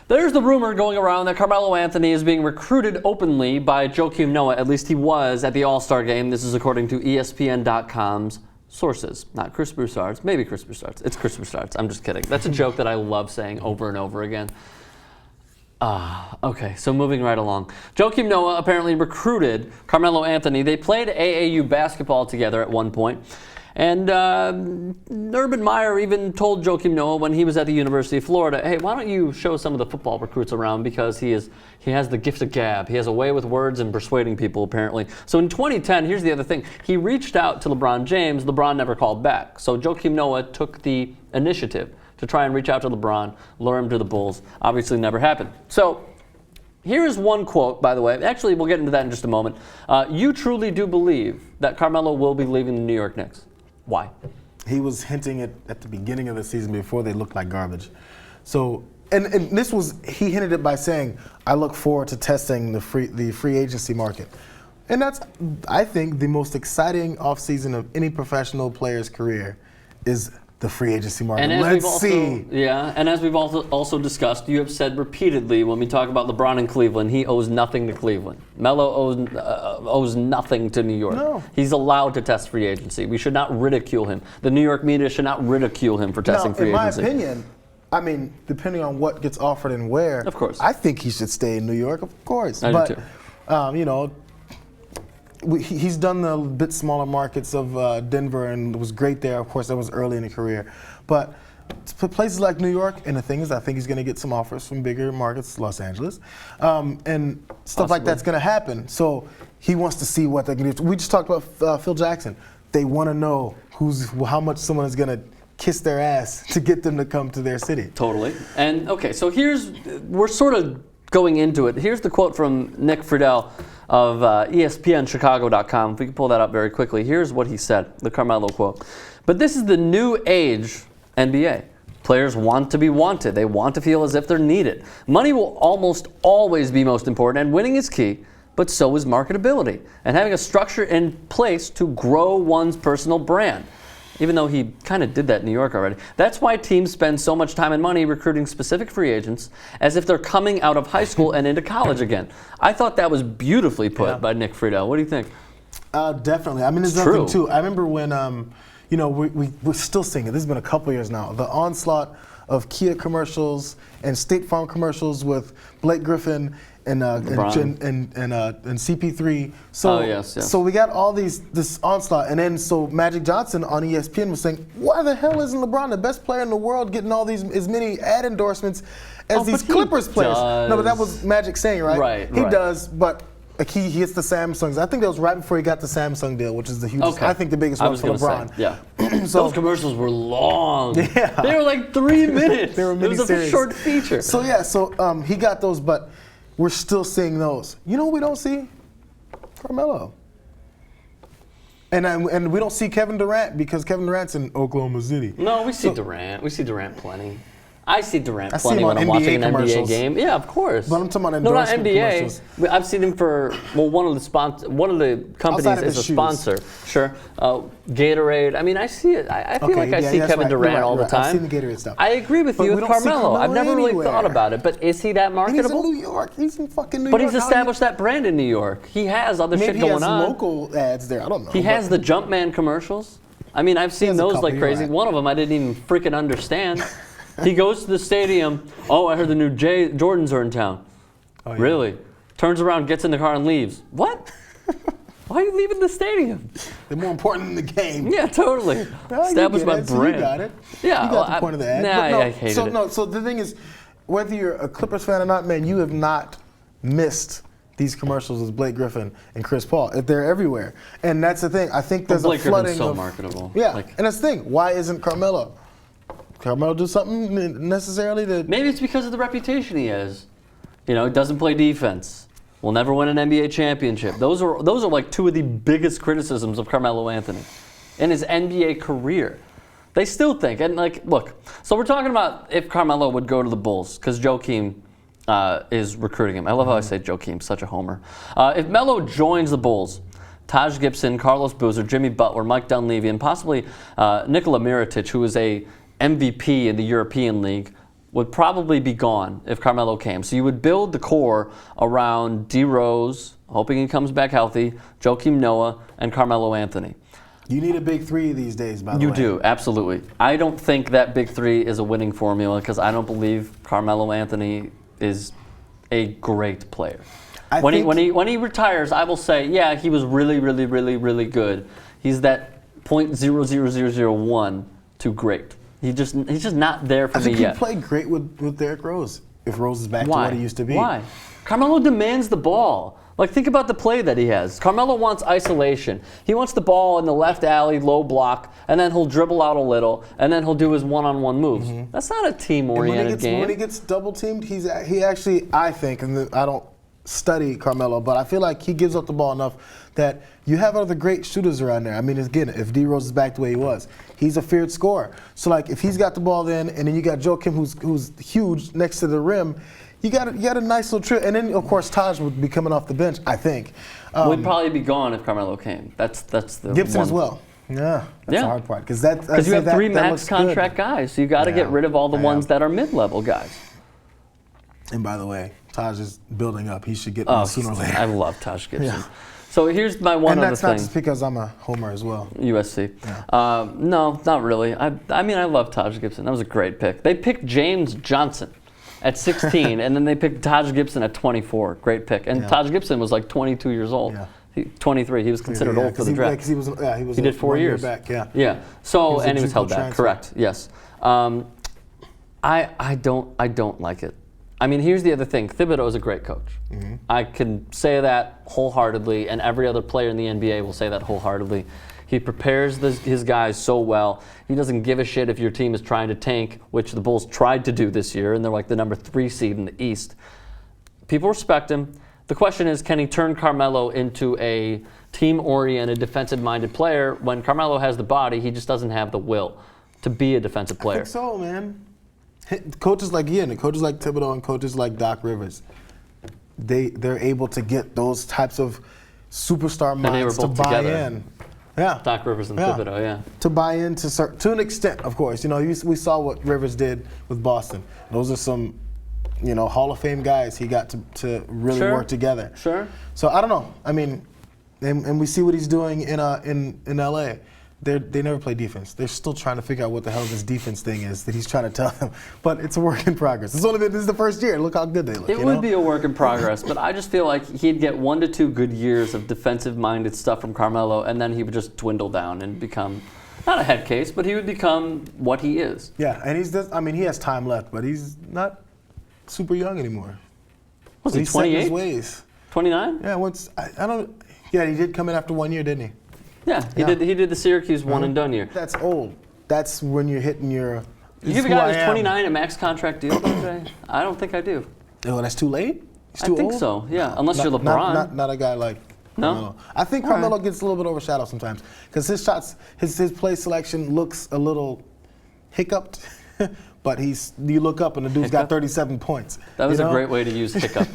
There's the rumor going around that Carmelo Anthony is being recruited openly by Joakim Noah. At least he was at the All-Star game. This is according to ESPN.com's sources. Not Chris Broussard's. Maybe Chris Broussard's. It's Chris Broussard's. I'm just kidding. That's a joke that I love saying over and over again. Okay, so moving right along. Joakim Noah apparently recruited Carmelo Anthony. They played AAU basketball together at one point. And Urban Meyer even told Joakim Noah when he was at the University of Florida, hey, why don't you show some of the football recruits around, because he has the gift of gab. He has a way with words and persuading people, apparently. So in 2010, here's the other thing. He reached out to LeBron James. LeBron never called back. So Joakim Noah took the initiative to try and reach out to LeBron, lure him to the Bulls. Obviously never happened. So here is one quote, by the way. Actually, we'll get into that in just a moment. You truly do believe that Carmelo will be leaving the New York Knicks. Why? He was hinting it at the beginning of the season before they looked like garbage. So, and this was, he hinted it by saying, I look forward to testing the free agency market. And that's, I think, the most exciting offseason of any professional player's career is the free agency market. And Let's see. Yeah, and as we've also discussed, you have said repeatedly when we talk about LeBron in Cleveland, he owes nothing to Cleveland. Melo owes nothing to New York. No. He's allowed to test free agency. We should not ridicule him. The New York media should not ridicule him for testing free agency. In my opinion, I mean, depending on what gets offered and where, of course, I think he should stay in New York, of course. I do too. You know, he's done the bit smaller markets of Denver and was great there. Of course, that was early in his career. But places like New York, and the thing is, I think he's going to get some offers from bigger markets, Los Angeles, and stuff like that's going to happen. So he wants to see what they can do. We just talked about Phil Jackson. They want to know how much someone is going to kiss their ass to get them to come to their city. Totally. And okay, so we're sort of going into it. Here's the quote from Nick Friedel of ESPNChicago.com. If we can pull that up very quickly. Here's what he said, the Carmelo quote. But this is the new age NBA. Players want to be wanted. They want to feel as if they're needed. Money will almost always be most important, and winning is key, but so is marketability and having a structure in place to grow one's personal brand. Even though he kind of did that in New York already. That's why teams spend so much time and money recruiting specific free agents as if they're coming out of high school and into college again. I thought that was beautifully put by Nick Friedel. What do you think? Definitely. I mean, there's nothing too. I remember when, you know, we're still seeing it. This has been a couple years now. The onslaught of Kia commercials and State Farm commercials with Blake Griffin and CP3. So, so we got all this onslaught, and then so Magic Johnson on ESPN was saying, why the hell isn't LeBron the best player in the world getting all as many ad endorsements as these Clippers players? No, but that was Magic saying, right? He does, but he hits the Samsungs. I think that was right before he got the Samsung deal, which is the hugest. I think the biggest one for LeBron. So, those commercials were long. Yeah. They were like 3 minutes. They were mini series. It was a short feature. So he got those, but we're still seeing those. You know what we don't see? Carmelo. And we don't see Kevin Durant because Kevin Durant's in Oklahoma City. No, we see Durant. We see Durant plenty. I see Durant plenty when I'm watching an NBA game. Yeah, of course. But I'm talking about endorsement commercials. No, not NBA. I've seen him for one of the companies is a sponsor. Sure. Gatorade. I mean, I see it. I feel like I see Kevin Durant all the time. I've seen the Gatorade stuff. I agree with you with Carmelo. I've never really thought about it. But is he that marketable? He's in New York. He's in fucking New York. But he's established that brand in New York. He has other shit going on. Maybe he has local ads there. I don't know. He has the Jumpman commercials. I mean, I've seen those like crazy. One of them I didn't even freaking understand. He goes to the stadium. Oh, I heard the new Jordans are in town. Oh, yeah. Really? Turns around, gets in the car, and leaves. What? Why are you leaving the stadium? They're more important than the game. Yeah, totally. Establish my brand. So you got it. Yeah. You got the point of the ad. Nah, I hated it. So the thing is, whether you're a Clippers fan or not, man, you have not missed these commercials with Blake Griffin and Chris Paul. They're everywhere. And that's the thing. I think there's a flooding so marketable. Yeah. And that's the thing. Why isn't Carmelo? Carmelo do something necessarily to... Maybe it's because of the reputation he has. You know, he doesn't play defense. Will never win an NBA championship. Those are like two of the biggest criticisms of Carmelo Anthony in his NBA career. They still think, and like, look, so we're talking about if Carmelo would go to the Bulls, because Joakim is recruiting him. I love how I say Joakim, such a homer. If Melo joins the Bulls, Taj Gibson, Carlos Boozer, Jimmy Butler, Mike Dunleavy, and possibly Nikola Mirotic, who is a MVP in the European League, would probably be gone if Carmelo came. So you would build the core around D. Rose, hoping he comes back healthy, Joakim Noah, and Carmelo Anthony. You need a big three these days, by the way. You do, absolutely. I don't think that big three is a winning formula because I don't believe Carmelo Anthony is a great player. When he retires, I will say, yeah, he was really, really, really, really good. He's that 0.00001 to great. He's just not there for me yet. I think he played great with Derrick Rose. If Rose is back to what he used to be. Why? Carmelo demands the ball. Like, think about the play that he has. Carmelo wants isolation. He wants the ball in the left alley, low block, and then he'll dribble out a little, and then he'll do his one-on-one moves. Mm-hmm. That's not a team-oriented game. When he gets double-teamed, he actually, I think, and I don't study Carmelo, but I feel like he gives up the ball enough that you have other great shooters around there. I mean, again, if D. Rose is back the way he was, he's a feared scorer. So, like, if he's got the ball then, and then you got Joakim, who's huge next to the rim, you got a nice little trip. And then, of course, Taj would be coming off the bench, I think. Would probably be gone if Carmelo came. That's the Gibson one. As well. Yeah, that's the hard part. Because you have three max contract guys, so you got to get rid of all the ones that are mid-level guys. And by the way, Taj is building up. He should get one sooner or later. I love Taj Gibson. Yeah. So here's my one other thing. And that's not just because I'm a homer as well. USC. Yeah. No, not really. I mean, I love Taj Gibson. That was a great pick. They picked James Johnson at 16, and then they picked Taj Gibson at 24. Great pick. And Taj Gibson was like 22 years old. Yeah. 23. He was considered old for the draft. He did 4 years. Back, yeah. So, and he was held back. Correct. Yes. I don't like it. I mean, here's the other thing. Thibodeau is a great coach. Mm-hmm. I can say that wholeheartedly, and every other player in the NBA will say that wholeheartedly. He prepares his guys so well. He doesn't give a shit if your team is trying to tank, which the Bulls tried to do this year, and they're like the number 3 seed in the East. People respect him. The question is, can he turn Carmelo into a team-oriented, defensive-minded player? When Carmelo has the body, he just doesn't have the will to be a defensive player. I think so, man. Coaches like Thibodeau and coaches like Doc Rivers, they're able to get those types of superstar minds to buy in. Yeah, Doc Rivers and Thibodeau, yeah. To buy in to an extent, of course. You know, we saw what Rivers did with Boston. Those are some, Hall of Fame guys he got to really work together. Sure. So I don't know. I mean, and we see what he's doing in LA. They never play defense. They're still trying to figure out what the hell this defense thing is that he's trying to tell them. But it's a work in progress. This is the first year. Look how good they look. It would be a work in progress, but I just feel like he'd get 1 to 2 good years of defensive-minded stuff from Carmelo, and then he would just dwindle down and become not a head case, but he would become what he is. Yeah, and he has time left, but he's not super young anymore. Was he 28? His ways. 29? Yeah, I don't. Yeah, he did come in after 1 year, didn't he? Yeah, he did the Syracuse one and done year. That's old. That's when you're hitting your. You give a guy who's 29 a max contract deal, Jose? I don't think I do. Oh, that's too late? I think so, yeah. Unless you're LeBron. Not a guy like Carmelo. I think Carmelo gets a little bit overshadowed sometimes because his shots, his play selection looks a little hiccuped, but you look up and the dude's got 37 points. That was a great way to use hiccup.